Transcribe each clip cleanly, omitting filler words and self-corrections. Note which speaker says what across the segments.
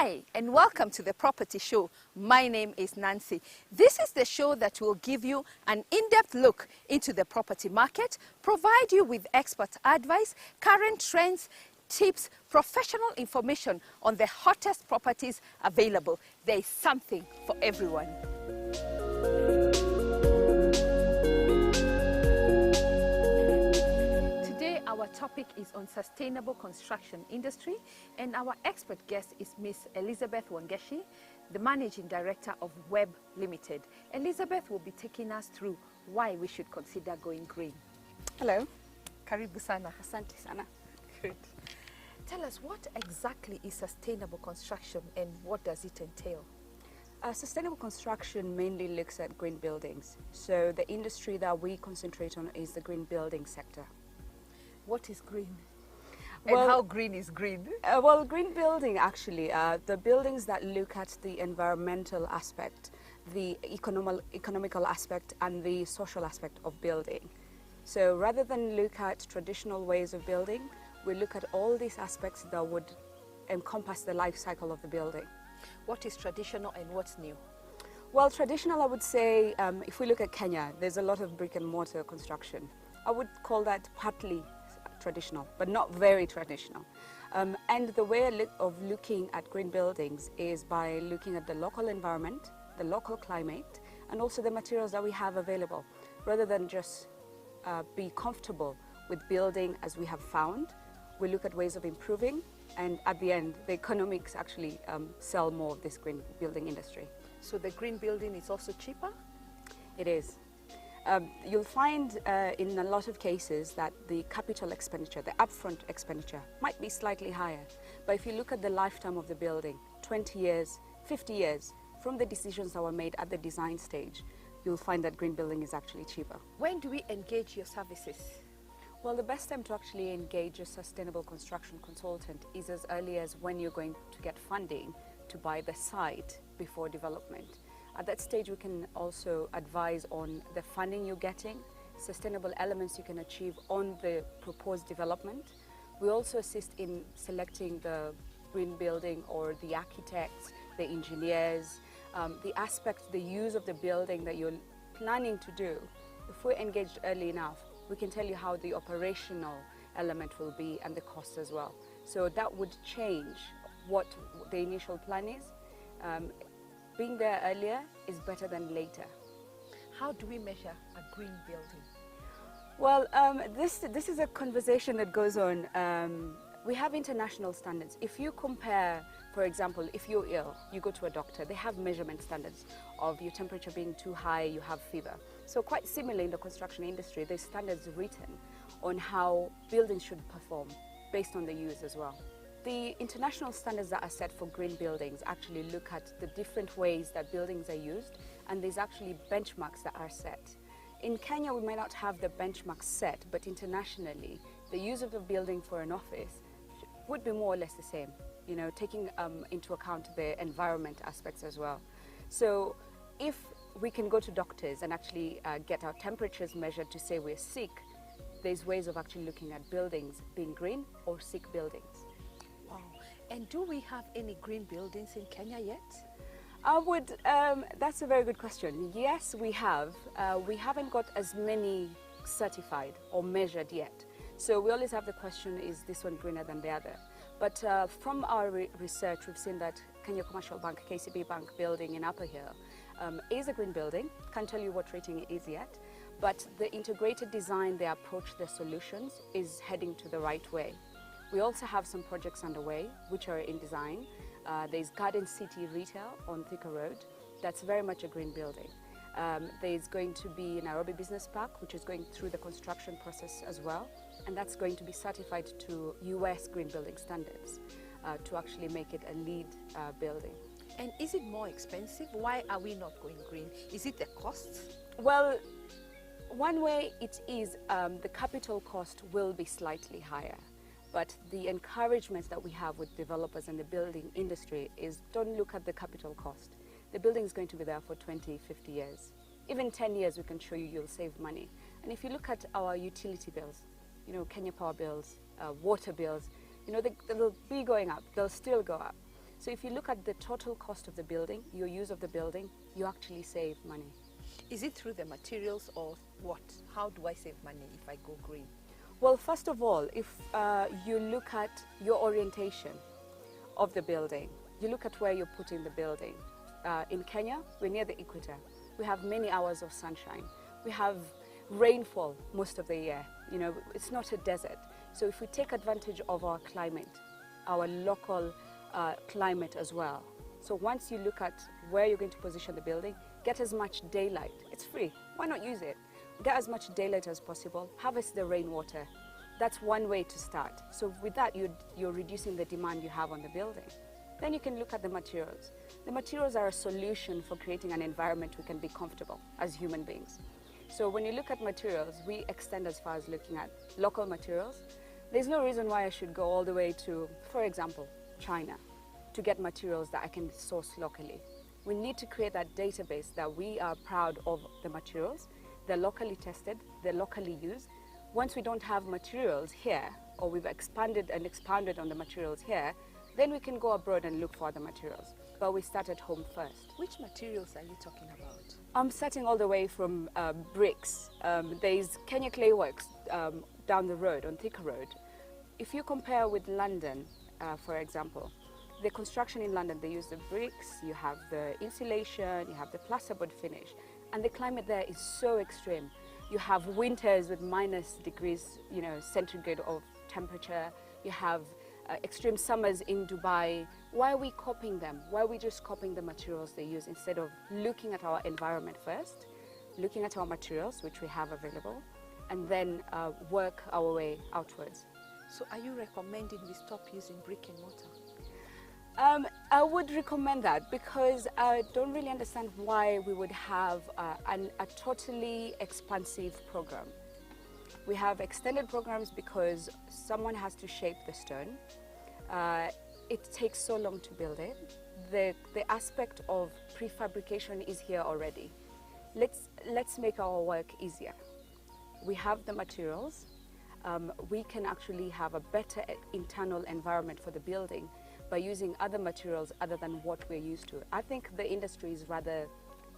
Speaker 1: Hi, and welcome to the Property Show. My name is Nancy. This is the show that will give you an in-depth look into the property market, provide you with expert advice, current trends, tips, professional information on the hottest properties available. There is something for everyone. Our topic is on sustainable construction industry, and our expert guest is Miss Elizabeth Wangeci, the Managing Director of Web Limited. Elizabeth will be taking us through why we should consider going green.
Speaker 2: Hello.
Speaker 1: Karibu sana.
Speaker 2: Asante sana.
Speaker 1: Good. Tell us, what exactly is sustainable construction and what does it entail?
Speaker 2: Sustainable construction mainly looks at green buildings. So the industry that we concentrate on is the green building sector.
Speaker 1: What is green? And how green is green?
Speaker 2: Well, green building actually, the buildings that look at the environmental aspect, the economical aspect and the social aspect of building. So rather than look at traditional ways of building, we look at all these aspects that would encompass the life cycle of the building.
Speaker 1: What is traditional and what's new?
Speaker 2: Well, traditional, I would say, if we look at Kenya, there's a lot of brick and mortar construction. I would call that partly traditional, but not very traditional. And the way of looking at green buildings is by looking at the local environment, the local climate, and also the materials that we have available. Rather than just be comfortable with building as we have found, we look at ways of improving, and at the end, the economics actually sell more of this green building industry.
Speaker 1: So the green building is also cheaper?
Speaker 2: It is. You'll find in a lot of cases that the capital expenditure, the upfront expenditure, might be slightly higher. But if you look at the lifetime of the building, 20 years, 50 years, from the decisions that were made at the design stage, you'll find that green building is actually cheaper.
Speaker 1: When do we engage your services?
Speaker 2: Well, the best time to actually engage a sustainable construction consultant is as early as when you're going to get funding to buy the site before development. At that stage, we can also advise on the funding you're getting, sustainable elements you can achieve on the proposed development. We also assist in selecting the green building or the architects, the engineers, the use of the building that you're planning to do. If we're engaged early enough, we can tell you how the operational element will be and the cost as well. So that would change what the initial plan is. Being there earlier is better than later.
Speaker 1: How do we measure a green building?
Speaker 2: Well, this is a conversation that goes on. We have international standards. If you compare, for example, if you're ill, you go to a doctor, they have measurement standards of your temperature being too high, you have fever. So quite similarly in the construction industry, there's standards written on how buildings should perform based on the use as well. The international standards that are set for green buildings actually look at the different ways that buildings are used, and there's actually benchmarks that are set. In Kenya, we may not have the benchmarks set, but internationally, the use of a building for an office would be more or less the same, you know, taking into account the environment aspects as well. So if we can go to doctors and actually get our temperatures measured to say we're sick, there's ways of actually looking at buildings being green or sick buildings.
Speaker 1: Wow. And do we have any green buildings in Kenya yet?
Speaker 2: That's a very good question. Yes, we have. We haven't got as many certified or measured yet. So we always have the question, is this one greener than the other? But from our research, we've seen that Kenya Commercial Bank, KCB Bank building in Upper Hill is a green building. Can't tell you what rating it is yet. But the integrated design, the approach, the solutions is heading to the right way. We also have some projects underway which are in design. There's Garden City Retail on Thika Road. That's very much a green building. There's going to be Nairobi Business Park, which is going through the construction process as well. And that's going to be certified to US green building standards to actually make it a LEED building.
Speaker 1: And is it more expensive? Why are we not going green? Is it the costs?
Speaker 2: Well, one way it is the capital cost will be slightly higher. But the encouragement that we have with developers and the building industry is don't look at the capital cost. The building is going to be there for 20, 50 years. Even 10 years we can show you you'll save money. And if you look at our utility bills, you know, Kenya Power bills, water bills, you know, they'll be going up, they'll still go up. So if you look at the total cost of the building, your use of the building, you actually save money.
Speaker 1: Is it through the materials or what? How do I save money if I go green?
Speaker 2: Well, first of all, if you look at your orientation of the building, you look at where you're putting the building. In Kenya, we're near the equator. We have many hours of sunshine. We have rainfall most of the year. You know, it's not a desert. So if we take advantage of our climate, our local climate as well. So once you look at where you're going to position the building, get as much daylight. It's free. Why not use it? Get as much daylight as possible. Harvest the rainwater. That's one way to start. So with that, you're reducing the demand you have on the building. Then you can look at the materials. The materials are a solution for creating an environment we can be comfortable as human beings. So when you look at materials, we extend as far as looking at local materials. There's no reason why I should go all the way to, for example, China to get materials that I can source locally. We need to create that database that we are proud of the materials. They're locally tested, they're locally used. Once we don't have materials here, or we've expanded and expounded on the materials here, then we can go abroad and look for other materials. But we start at home first.
Speaker 1: Which materials are you talking about?
Speaker 2: I'm starting all the way from bricks. There's Kenya Clay Works down the road, on Thika Road. If you compare with London, for example, the construction in London, they use the bricks, you have the insulation, you have the plasterboard finish, and the climate there is so extreme. You have winters with -degrees, centigrade of temperature. You have extreme summers in Dubai. Why are we copying them? Why are we just copying the materials they use instead of looking at our environment first, looking at our materials, which we have available, and then work our way outwards?
Speaker 1: So are you recommending we stop using brick and mortar?
Speaker 2: I would recommend that because I don't really understand why we would have a totally expansive program. We have extended programs because someone has to shape the stone. It takes so long to build it. The aspect of prefabrication is here already. Let's make our work easier. We have the materials. We can actually have a better internal environment for the building by using other materials other than what we're used to. I think the industry is rather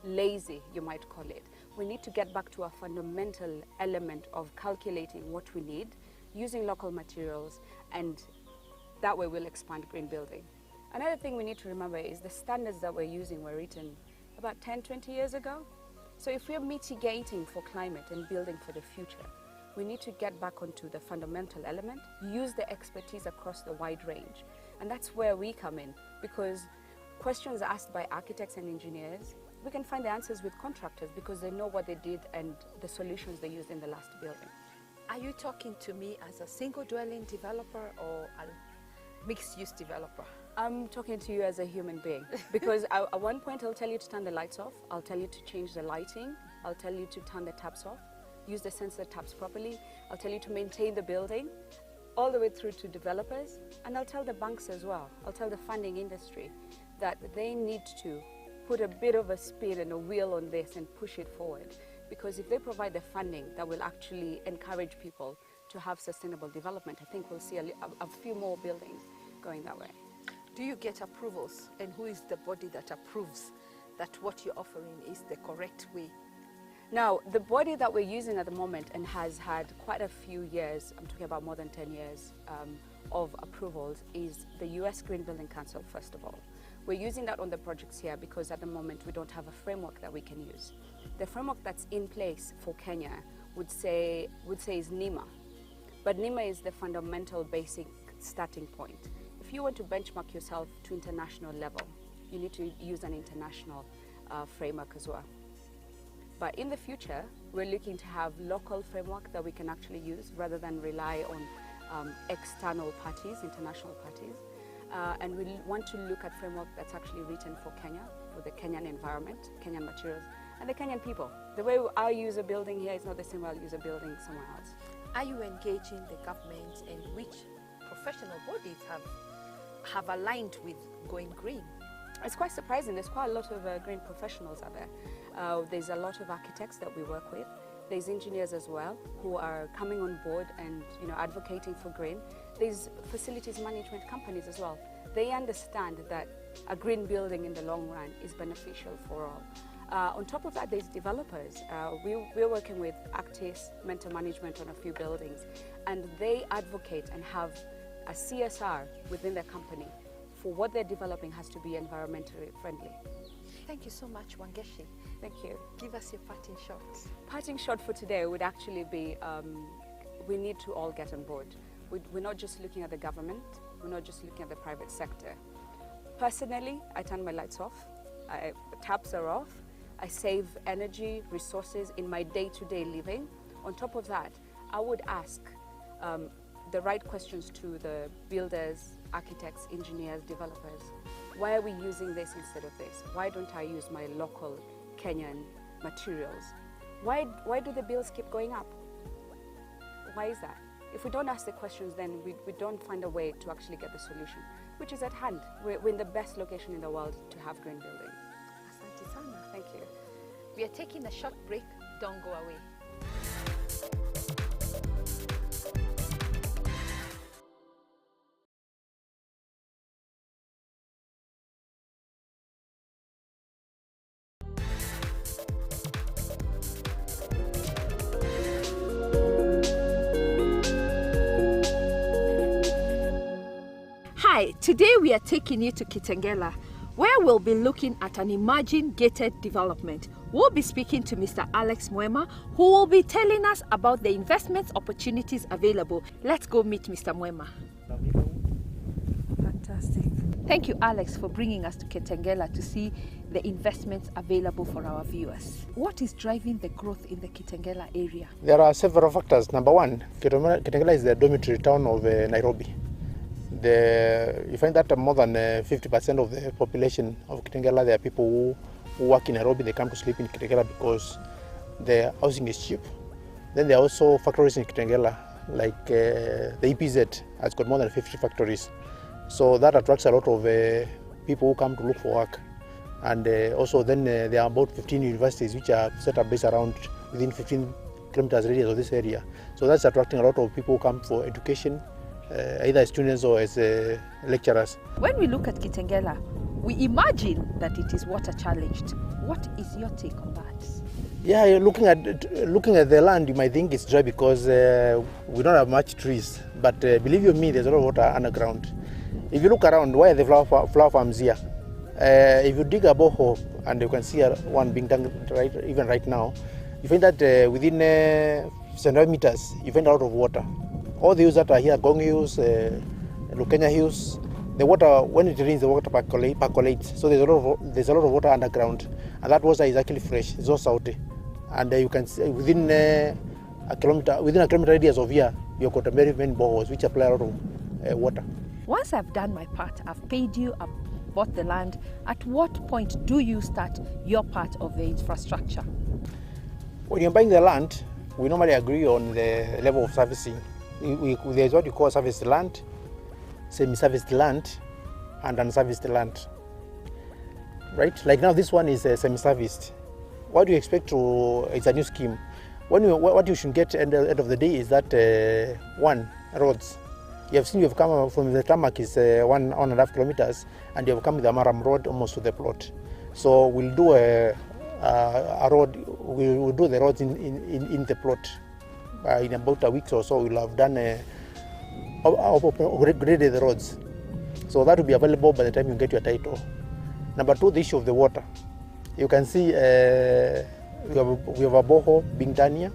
Speaker 2: lazy, you might call it. We need to get back to a fundamental element of calculating what we need, using local materials, and that way we'll expand green building. Another thing we need to remember is the standards that we're using were written about 10, 20 years ago. So if we're mitigating for climate and building for the future, we need to get back onto the fundamental element, use the expertise across the wide range. And that's where we come in, because questions asked by architects and engineers, we can find the answers with contractors because they know what they did and the solutions they used in the last building.
Speaker 1: Are you talking to me as a single dwelling developer or a mixed-use developer?
Speaker 2: I'm talking to you as a human being because at one point I'll tell you to turn the lights off, I'll tell you to change the lighting, I'll tell you to turn the taps off, use the sensor taps properly, I'll tell you to maintain the building, all the way through to developers, and I'll tell the banks as well, I'll tell the funding industry that they need to put a bit of a speed and a wheel on this and push it forward, because if they provide the funding that will actually encourage people to have sustainable development, I think we'll see a few more buildings going that way.
Speaker 1: Do you get approvals, and who is the body that approves that what you're offering is the correct way?
Speaker 2: Now, the body that we're using at the moment and has had quite a few years, I'm talking about more than 10 years of approvals, is the US Green Building Council, first of all. We're using that on the projects here because at the moment we don't have a framework that we can use. The framework that's in place for Kenya would say is NEMA, but NEMA is the fundamental basic starting point. If you want to benchmark yourself to international level, you need to use an international framework as well. But in the future, we're looking to have local framework that we can actually use rather than rely on external parties, international parties. And we want to look at framework that's actually written for Kenya, for the Kenyan environment, Kenyan materials, and the Kenyan people. The way I use a building here is not the same way I'll use a building somewhere else.
Speaker 1: Are you engaging the government, and which professional bodies have aligned with going green?
Speaker 2: It's quite surprising. There's quite a lot of green professionals out there. There's a lot of architects that we work with. There's engineers as well who are coming on board and advocating for green. There's facilities management companies as well they understand that a green building in the long run is beneficial for all. On top of that, there's developers. We're working with Actis Mental Management on a few buildings, and they advocate and have a CSR within their company for what they're developing has to be environmentally friendly.
Speaker 1: Thank you so much, Wangeci.
Speaker 2: Thank you.
Speaker 1: Give us your parting shots.
Speaker 2: Parting shot for today would actually be, we need to all get on board. We're not just looking at the government, we're not just looking at the private sector. Personally, I turn my lights off, taps are off, I save energy, resources in my day-to-day living. On top of that, I would ask the right questions to the builders, architects, engineers, developers. Why are we using this instead of this? Why don't I use my local Kenyan materials? Why do the bills keep going up? Why is that? If we don't ask the questions, then we don't find a way to actually get the solution, which is at hand. We're in the best location in the world to have green building.
Speaker 1: Asante sana.
Speaker 2: Thank you.
Speaker 1: We are taking a short break. Don't go away. Hi, today we are taking you to Kitengela, where we'll be looking at an emerging gated development. We'll be speaking to Mr. Alex Muema, who will be telling us about the investment opportunities available. Let's go meet Mr. Muema. Fantastic. Thank you, Alex, for bringing us to Kitengela to see the investments available for our viewers. What is driving the growth in the Kitengela area?
Speaker 3: There are several factors. Number one, Kitengela is the dormitory town of Nairobi. You find that more than 50% of the population of Kitengela, there are people who work in Nairobi. They come to sleep in Kitengela because the housing is cheap. Then there are also factories in Kitengela, like the EPZ has got more than 50 factories. So that attracts a lot of people who come to look for work. And also then there are about 15 universities which are set up based around within 15 kilometers radius of this area. So that's attracting a lot of people who come for education, either as students or as lecturers.
Speaker 1: When we look at Kitengela, we imagine that it is water challenged. What is your take on that?
Speaker 3: Yeah, looking at the land, you might think it's dry because we don't have much trees. But believe you me, there's a lot of water underground. If you look around, why are the flower farms here? If you dig a borehole, and you can see one being done even right now, you find that within 700 meters, you find a lot of water. All the hills that are here, Gong Hills, Lukenya Hills, the water, when it rains, the water percolates. So there's a lot of water underground, and that water is actually fresh. It's not salty, and you can see within a kilometer radius of here, you've got very many boreholes which apply a lot of water.
Speaker 1: Once I've done my part, I've paid you, I've bought the land. At what point do you start your part of the infrastructure?
Speaker 3: When you're buying the land, we normally agree on the level of servicing. There's what you call serviced land, semi-serviced land, and unserviced land. Right? Like now, this one is semi-serviced. What do you expect to? It's a new scheme. What you should get at the end of the day is that one, roads. You have seen you have come from the tarmac is 1.5 kilometers, and you have come with the Maram road almost to the plot. So we'll do a road. We'll do the roads in the plot. In about a week or so, we'll have done upgraded the roads. So that will be available by the time you get your title. Number two, the issue of the water. You can see we have a borehole being done here,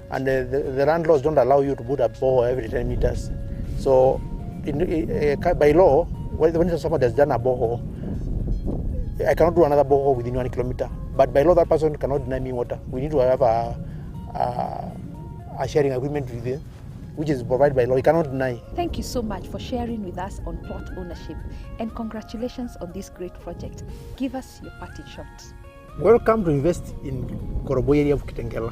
Speaker 3: and the landlords don't allow you to put a borehole every 10 meters. So by law, when somebody has done a borehole, I cannot do another borehole within 1 kilometer. But by law, that person cannot deny me water. We need to have a sharing agreement with them, which is provided by law. You cannot deny.
Speaker 1: Thank you so much for sharing with us on plot ownership, and congratulations on this great project. Give us your parting shot.
Speaker 3: Welcome to invest in Korobo area of Kitengela.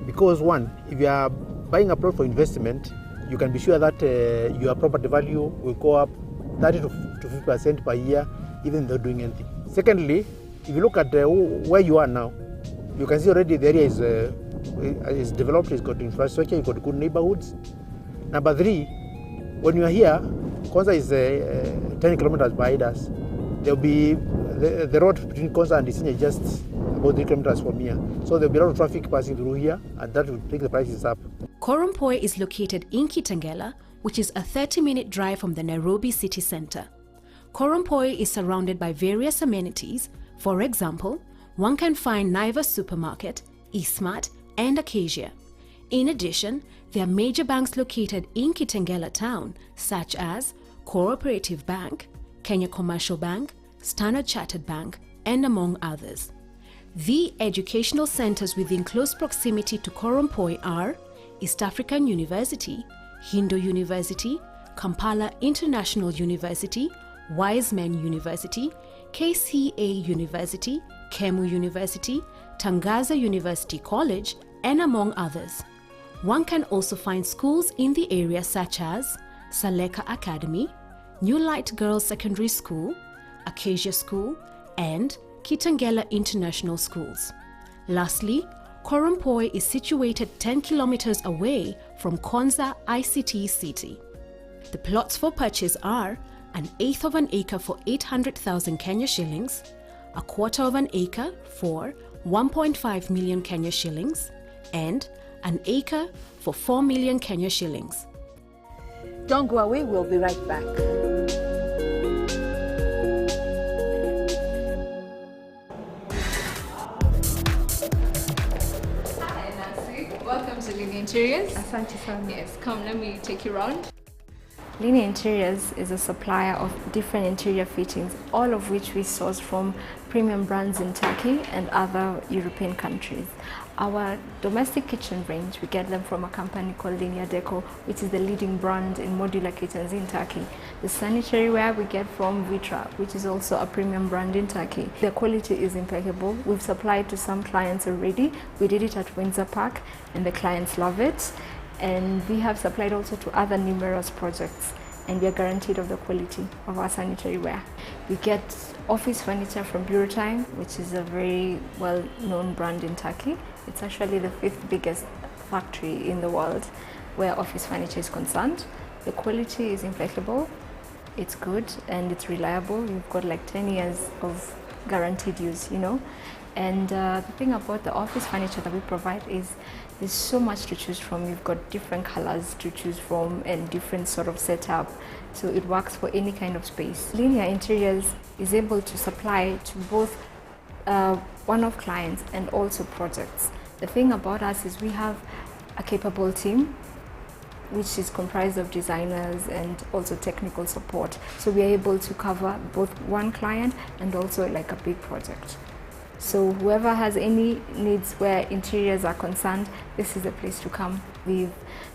Speaker 3: Because one, if you are buying a plot for investment, you can be sure that your property value will go up 30 to 50% per year, even without doing anything. Secondly, if you look at where you are now, you can see already the area is developed, it's got infrastructure, you've got good neighborhoods. Number three, when you are here, Konza is 10 kilometers behind us. There'll be the road between Konza and Isinya just about 3 kilometers from here. So there'll be a lot of traffic passing through here, and that will take the prices up.
Speaker 4: Korompoi is located in Kitengela, which is a 30-minute drive from the Nairobi city center. Korompoi is surrounded by various amenities. For example, one can find Naivas Supermarket, Eastmart, and Acacia. In addition, there are major banks located in Kitengela town, such as Cooperative Bank, Kenya Commercial Bank, Standard Chartered Bank, and among others. The educational centers within close proximity to Korompoi are East African University, Hindu University, Kampala International University, Wiseman University, KCA University, Kemu University, Tangaza University College, and among others. One can also find schools in the area such as Saleka Academy, New Light Girls Secondary School, Acacia School, and Kitengela International Schools. Lastly, Korompoi is situated 10 kilometers away from Konza ICT City. The plots for purchase are an eighth of an acre for 800,000 Kenya shillings, a quarter of an acre for 1.5 million Kenya shillings, and an acre for 4 million Kenya shillings.
Speaker 1: Don't go away, we'll be right back. Hi Nancy, welcome to Linear Interiors.
Speaker 5: Asante sana.
Speaker 1: Yes, come let me take you around.
Speaker 5: Linear Interiors is a supplier of different interior fittings, all of which we source from premium brands in Turkey and other European countries. Our domestic kitchen range, we get them from a company called Linear Deco, which is the leading brand in modular kitchens in Turkey. The sanitary ware we get from Vitra, which is also a premium brand in Turkey. The quality is impeccable. We've supplied to some clients already. We did it at Windsor Park and the clients love it. And we have supplied also to other numerous projects, and we are guaranteed of the quality of our sanitary ware. We get office furniture from Bureau Time, which is a very well-known brand in Turkey. It's actually the 5th biggest factory in the world where office furniture is concerned. The quality is impeccable, it's good, and it's reliable. We've got like 10 years of guaranteed use, you know. And the thing about the office furniture that we provide is there's so much to choose from. You've got different colors to choose from and different sort of setup, so it works for any kind of space. Linear Interiors is able to supply to both one-off clients and also projects. The thing about us is we have a capable team which is comprised of designers and also technical support, so we are able to cover both one client and also like a big project. So whoever has any needs where interiors are concerned, this is the place to come. We've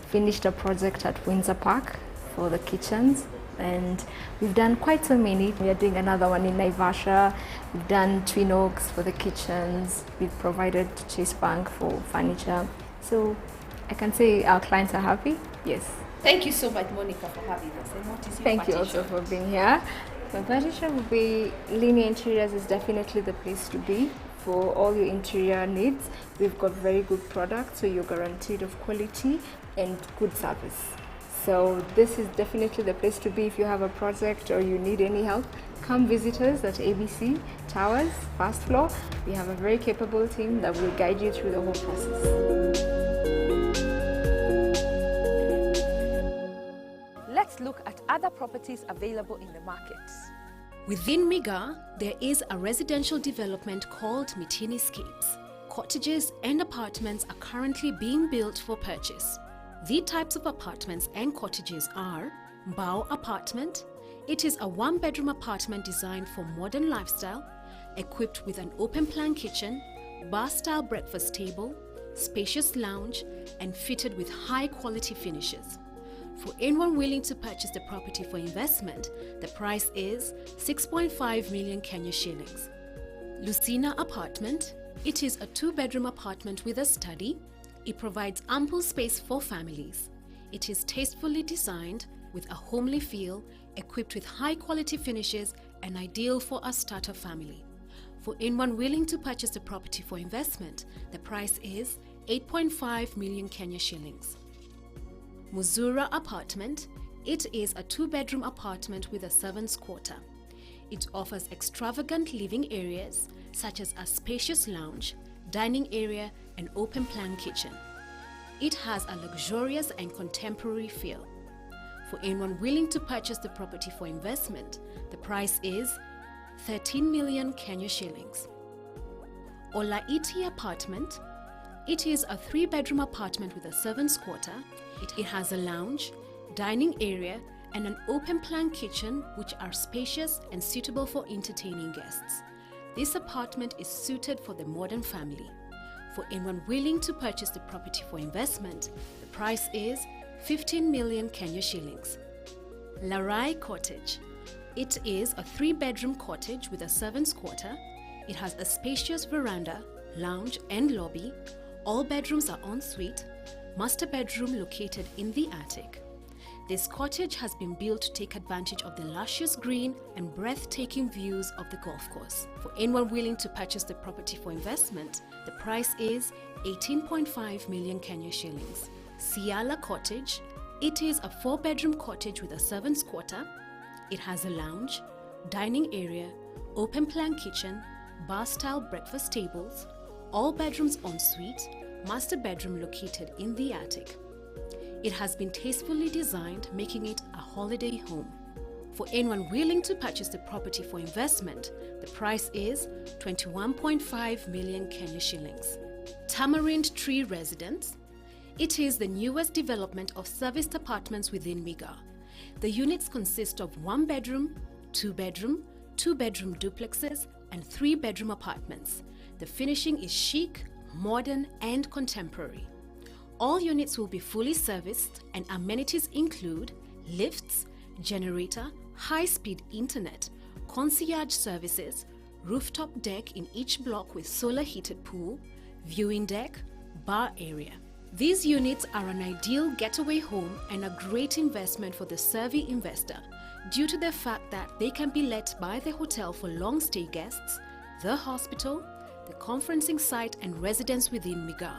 Speaker 5: finished a project at Windsor Park for the kitchens, and we've done quite so many. We are doing another one in Naivasha. We've done Twin Oaks for the kitchens. We've provided Chase Bank for furniture. So I can say our clients are happy, yes.
Speaker 1: Thank you so much, Monica, for having us. And what is your
Speaker 5: Thank you also for being here. My partition would be Linear Interiors is definitely the place to be for all your interior needs. We've got very good products, so you're guaranteed of quality and good service. So this is definitely the place to be if you have a project or you need any help. Come visit us at ABC Towers, first floor. We have a very capable team that will guide you through the whole process.
Speaker 1: Let's look at other properties available in the market.
Speaker 4: Within Miga, there is a residential development called Mitini Scapes. Cottages and apartments are currently being built for purchase. The types of apartments and cottages are Bao Apartment. It is a one-bedroom apartment designed for modern lifestyle, equipped with an open-plan kitchen, bar-style breakfast table, spacious lounge, and fitted with high-quality finishes. For anyone willing to purchase the property for investment, the price is 6.5 million Kenya shillings. Lucina Apartment. It is a two-bedroom apartment with a study. It provides ample space for families. It is tastefully designed with a homely feel, equipped with high-quality finishes and ideal for a starter family. For anyone willing to purchase the property for investment, the price is 8.5 million Kenya shillings. Muzura Apartment. It is a 2-bedroom apartment with a servant's quarter. It offers extravagant living areas such as a spacious lounge, dining area, and open-plan kitchen. It has a luxurious and contemporary feel. For anyone willing to purchase the property for investment, the price is 13 million Kenya shillings. Olaiti apartment. It is a 3-bedroom apartment with a servant's quarter. It has a lounge, dining area, and an open-plan kitchen which are spacious and suitable for entertaining guests. This apartment is suited for the modern family. For anyone willing to purchase the property for investment, the price is 15 million Kenya shillings. Larai Cottage. It is a 3-bedroom cottage with a servant's quarter. It has a spacious veranda, lounge, and lobby. All bedrooms are en suite. Master bedroom located in the attic. This cottage has been built to take advantage of the luscious green and breathtaking views of the golf course. For anyone willing to purchase the property for investment, the price is 18.5 million Kenya shillings. Siala Cottage. It is a 4-bedroom cottage with a servant's quarter. It has a lounge, dining area, open-plan kitchen, bar-style breakfast tables, all bedrooms en suite, master bedroom located in the attic. It has been tastefully designed, making it a holiday home. For anyone willing to purchase the property for investment, the price is 21.5 million Kenya shillings. Tamarind Tree Residence. It is the newest development of serviced apartments within Miga. The units consist of 1-bedroom, 2-bedroom, 2-bedroom duplexes, and 3-bedroom apartments. The finishing is chic, modern, and contemporary. All units will be fully serviced, and amenities include lifts, generator, high-speed internet, concierge services, rooftop deck in each block with solar-heated pool, viewing deck, bar area. These units are an ideal getaway home and a great investment for the savvy investor due to the fact that they can be let by the hotel for long-stay guests, the hospital, the conferencing site, and residents within Miga.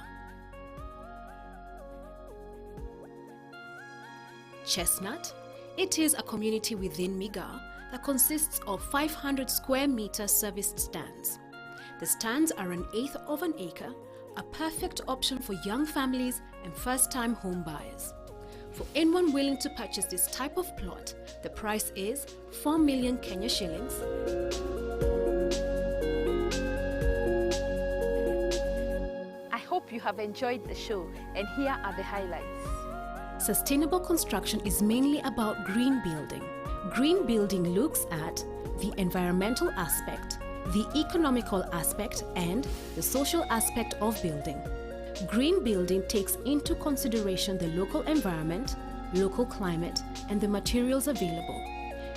Speaker 4: Chestnut. It is a community within Miga that consists of 500 square meter serviced stands. The stands are 1/8 of an acre, a perfect option for young families and first-time home buyers. For anyone willing to purchase this type of plot, the price is 4 million Kenya shillings.
Speaker 1: I hope you have enjoyed the show, and here are the highlights.
Speaker 4: Sustainable construction is mainly about green building. Green building looks at the environmental aspect, the economical aspect, and the social aspect of building. Green building takes into consideration the local environment, local climate, and the materials available.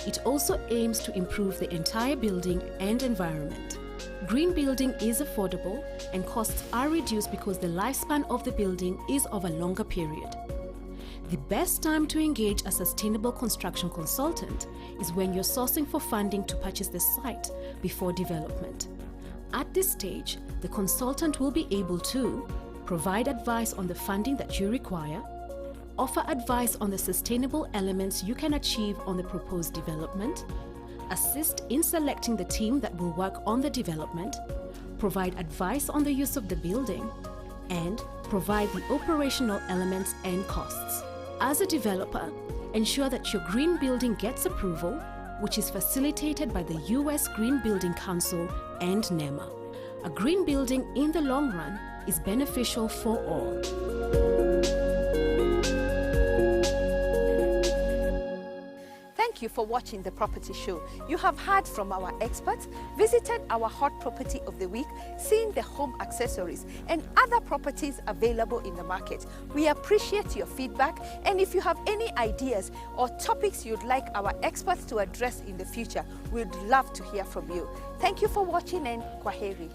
Speaker 4: It also aims to improve the entire building and environment. Green building is affordable and costs are reduced because the lifespan of the building is of a longer period. The best time to engage a sustainable construction consultant is when you're sourcing for funding to purchase the site before development. At this stage, the consultant will be able to provide advice on the funding that you require, offer advice on the sustainable elements you can achieve on the proposed development, assist in selecting the team that will work on the development, provide advice on the use of the building, and provide the operational elements and costs. As a developer, ensure that your green building gets approval, which is facilitated by the US Green Building Council and NEMA. A green building in the long run is beneficial for all.
Speaker 1: Thank you for watching the Property Show. You have heard from our experts, visited our hot property of the week, seen the home accessories and other properties available in the market. We appreciate your feedback, and if you have any ideas or topics you'd like our experts to address in the future, we'd love to hear from you. Thank you for watching, and kwaheri.